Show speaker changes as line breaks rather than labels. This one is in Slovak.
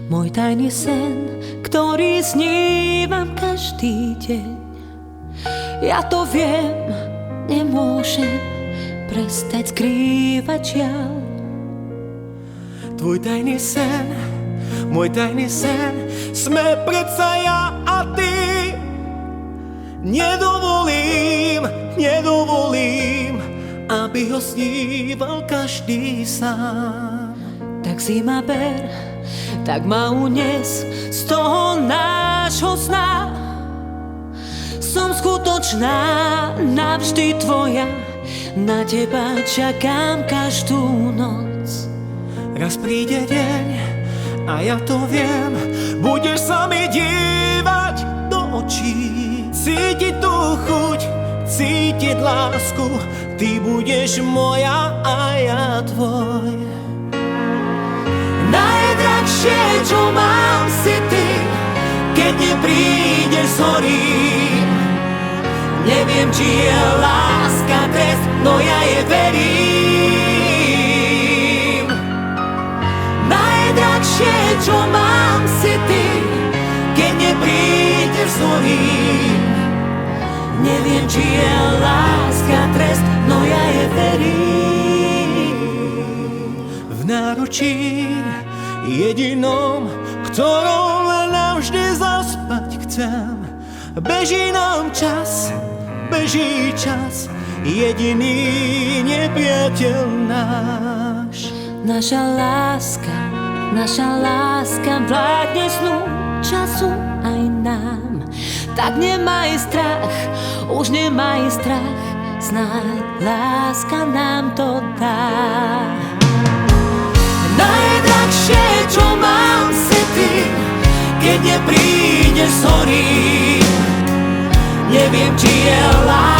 môj tajný sen, ktorý snívam každý deň. Ja to viem, nemôžem prestať skrývať žiaľ.
Tvoj tajný sen, môj tajný sen, sme predsa ja a ty. Nedovolím, aby ho sníval každý sám.
Tak si ma ber, tak ma unes z toho nášho sna. Som skutočná, navždy tvoja, na teba čakám každú noc.
Raz príde deň a ja to viem, budeš sa mi dívať do očí, cítiť tú chuť, cítiť lásku, ty budeš moja a ja tvoj. Najdrahšie, čo mám, si ty, keď neprídeš z horí. Neviem, či je láska trest, no ja je verím. Najdrahšie, čo mám, si ty, keď neprídeš z horí. Neviem, či je láska trest, no ja je verím. V náručí jedinom, ktorom navždy zaspať chcem. Beží nám čas, beží čas, jediný nepriateľ náš.
Naša láska vládne snu, času aj nám. Tak nemaj strach, už nemaj strach, snáď láska nám to dá.
Najdrahšie, čo mám, si ty, keď neprídeš z horí. Neviem, či je láska